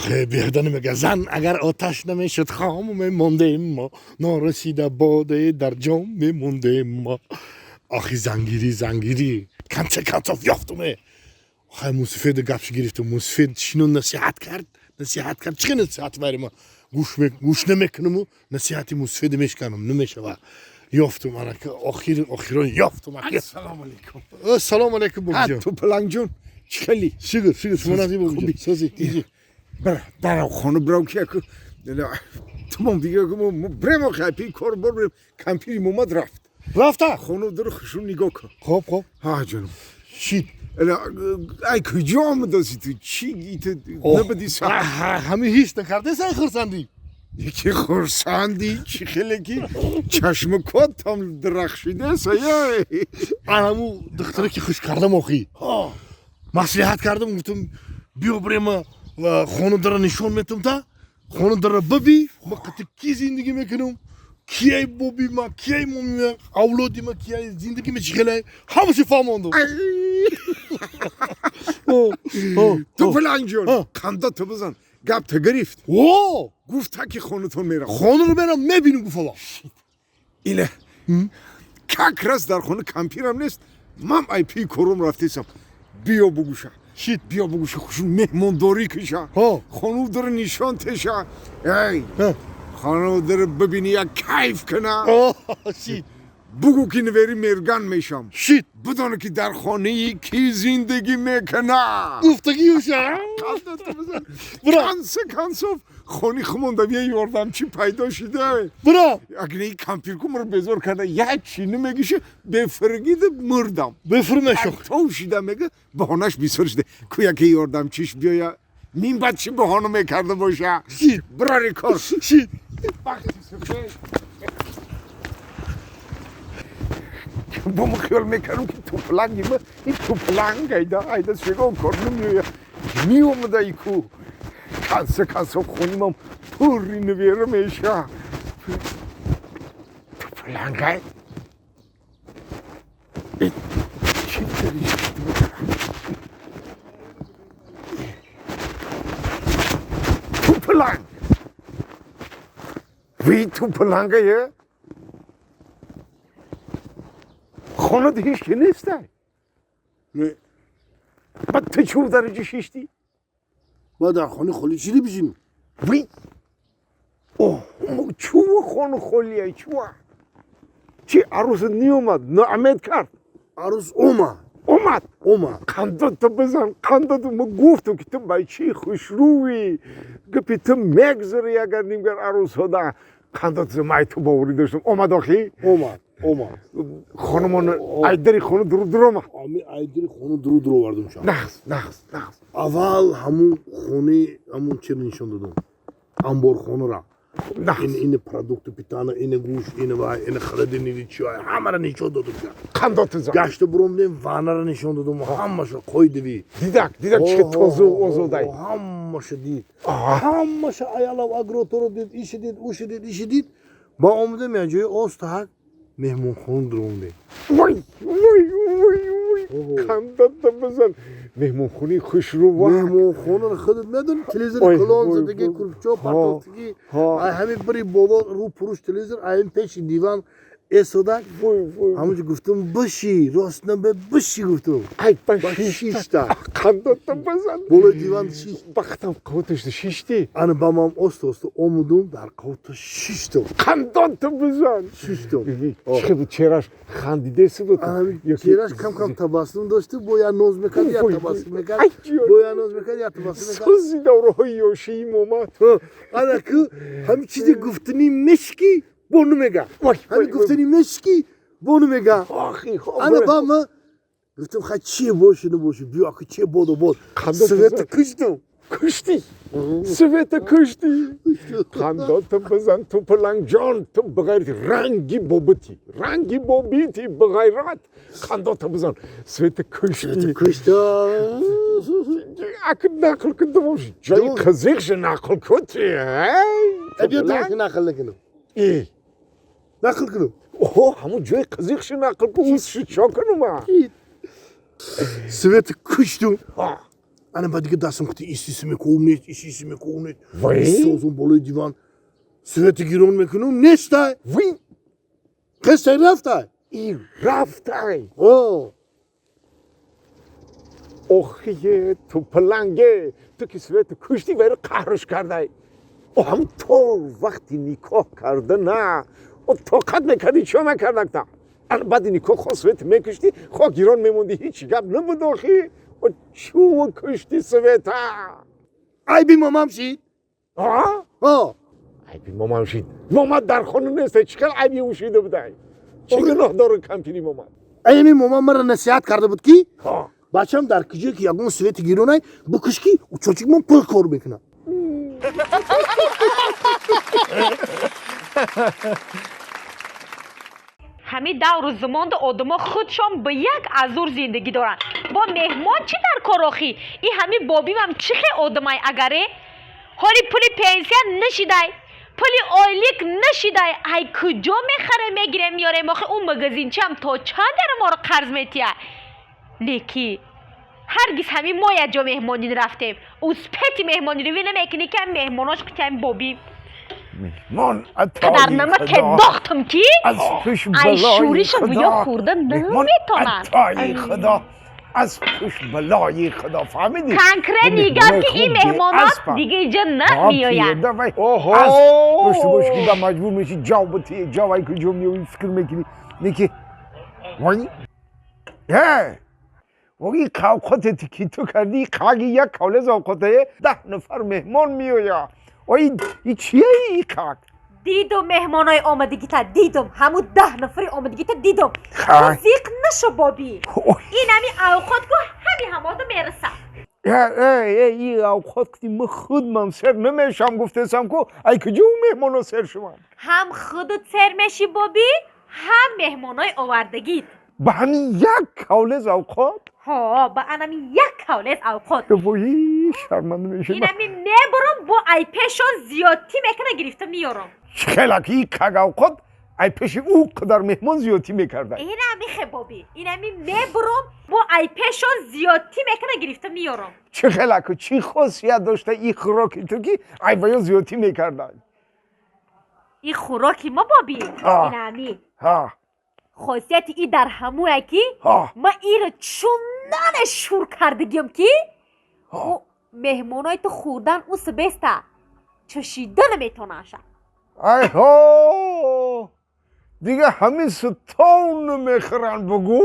آخه بیادن میگه زن اگر آتش نمیشد خام میموندیم ما نارسیده باده در جام میموندیم ما آخی زنگیری کنچاف یافتمه آخه موسیفید گپش گرفتم موسیفید شنو نصیحت کرد چه نصیحت برای ما گوش نمیکنم و نصیحتی موسیفید میشکنم نمیشه و یافتم انا که آخیران یافتم السلام علیکم سلام علیکم بابا جان توپلنگ جون چخلی شکر شما نازی بابا جان سازی برای خانه براو که تمام دیگه بریم خیلی کار بریم کمپیری مومد رفته خانه در خشون نگاه کن خب ها جانم شید ای کجا آمدازی تو چی گیت نبدی سا همه هیچ نکرده سای خرسندی یکی خرسندی چی خیلی که چشم کات هم درخشیده سایه من همو دختره که خوش کردم آخی مصلحت کردم گفتم بیا بریم و خانه در نشون میتم تا خانه در ببی ما قطع کی زندگی میکنم کیای بابی ما کیای مامی ما اولادی ما کیای زندگی می چیکله همه چی فهموندم توپلنگ جون خنده تو بزن گپ تا گرفت گفت که خانه تون میرم خانه رو برم میبینم گفت آقا اینه کاکرس در خانه کمپیرم نیست من ای پی کروم رفتیسم بیا بگوشه بیا بگوشه خوشون مهمانداری کشه خانه در نشان تشه ای خانه در ببینی یک کیف کنه بگو که نوری مرگن میشم بدانه که در خانه کی زندگی میکنه گفتگی اوشه کنسوف خانی خموندوی یاردم چی پیدا شده برا اگر این کمپیر کم رو بزار کرده یک چی نمیگیشه بفرگید مردم بفرمشو تو شده میگه بهانش بیسر شده که یکی یاردم چیش بیایا نیم بعد چی بهانه میکرده باشه براری کار با من خیال میکردم که توپلنگی ما این توپلنگ ایده شگاه کار نمیویه می اومده ای کو کنسه خونیم هم پوری نویره میشه توپلنگ ای چی داری توپلنگ وی توپلنگه یه خانه ده هیچ که نیسته نه بعد تو چه درجه شیشتی؟ ما در خانه خالی چیلی بشینیم وی اوه چو خانه خالیه چی عروس نیومد نعمت کرد عروس اومد قندت تو بزن قندت ما گفتم که تو بای چی خوشروی گپی تو مگذاری اگر نیمگر عروس ها ده قندت زمای تو باوری داشتم اومد آخی؟ اومد خانمان ایدری خانه درو ما ایدری خانه درو وردم شد نخست اول همون خانه همون چه نشون دادم انبار خانه را این پرودکت پیتانه این گوش این وای این خرید این چای همه را نشون دادم قندت زن گشت بروم دیم وانه را نشون دادم همه شو قویدوی دیدک چه توزو اوزو دای همه شو دید همه شو ایالا و اگروتورو دید ایش دید با آمدم یا جای آستاک مهمون خون دروم دیم وای قندت بزن مهمون خونی خوش رو مهمون خونه رو خودت میدونی تلویزیون کلان زدگی کلچو پرتاستگی همین بری بابا رو پروش تلویزیون این پیش دیوان ایستادن همونجا گفتم بشی راست نبه بشی گفتم ای شیشتا قندت بزن بالای دیوان شیش بختم قوتش شیشتی انا بامام است اومدم در قوت شیشتا قندت بزن شیشتا چراش خندیده سی بود چراش کم تبسم داشته بایا نوز میکرد یا تبسم میکرد بایا نوز میکرد یا تبسم میکرد سوزی دورهای یوشی مومد انا که همین چیزی گفتنی مشکی بونو میگه همین گفتنی مشکی بونو میگه انا بابا گفتم خواهد چیه باشه نباشه بیا که چیه بود سویت کشتم سویت کشتی قندت بزن توپلنگ جان تو بغیرت رنگی بابیتی بغیرت قندت بزن سویت کشتی اکد نقل کنده باشی جای قزیقش نقل کنی بیا تو نقل نکنم نقل کنم همون جای قزیقش نقل کنم چا کنم سویت کشتم انا بعد دیگه دستم خودی ایسیسی میکنید وای. سازون بالای دیوان سویت گیرون میکنم نیسته وی قصه رفته این رفته آه اوخیه تو پلنگه تو که سویت کشتی ویرو قهرش کرده او هم تو وقتی نکاح کرده نه او طاقت میکردی چه میکردک الان بعد نکاح خواه سویت میکشتی خواه گیران میموندی هیچی گپ نبود آخی او چون کشتی سویت ای بی مامام شید آه؟ عیبی مامان شید مامان در خانه نیسته چقدر عیبی او شیده بودن چه گناه داره کمپینی مامان ای می مامان مرا نصیحت کرده بود کی ها بچم در کجا که یگون سویت گیرون بکش کی او چوچک من پر کار میکنه همین دور زمان آدما خودشان به یک ازور زندگی دارن با مهمان چی در کار آخی این همین بابیم هم چه خیلی آدمای اگره حالی پولی پنسیون نشیده پولی آیلیک نشیده ای کجا میخره میگیره میاره ماخه اون مگزین چی هم تا چند در ما رو قرض میتیه لیکی هرگز همین ما یک جا مهمانی رفتیم اوز پتی مهمانی رو نمیکنی که مهماناش کتیم بابی مهمان در نمک که داختم کی از پیش ای بلای شوریش خدا بیا خورده نمیتونن عطای خدا از پیش بلای خدا فهمیدی کنکره نیگر که این مهمانات دیگه اینجا نمیاین اوه از پشت باش که مجبور میشی جاو بطیه جاوی کجا میوی فکر میکنی نیکی وای وای اوقاتتی که تو کردی قاگی یک کالز اوقاته 10 نفر مهمان میویا وای این چیه این قاگ دیدم مهمانای آمدگی تا دیدم همون 10 نفری آمدگی تا دیدم خای. زیق نشو بابی این همی اوقات که همین همادا میرسم این اوقات که من خودم سر نمیشم گفتم که ای کجا مهمانا سر شما هم خودت سر میشی بابی هم مهمانای آوردگیت به همین یک کالز اوقات ها با انمی یک کالز اوقات وای شرمنده میشه این همی نبرم با ای پیشان زیادی میکنه گرفته میارم خیلی که این کگ اوقات ای پیش او قدر مهمان زیادی میکرده این همی بابی این همی نبرم با ای پیشان زیادی میکنه گرفته میارم چه خیلی که چی خاصیت داشته این خوراکی تو که ای باید زیادی میکرده این خوراکی ما بابی این همی ها خاصیت ای در همون کی ما ای رو چونان شور کردگیم کی او مهمونای تو خوردن او سبسته چشیده نمیتونه شد ای ها دیگه همین ستون نمیخورن بگو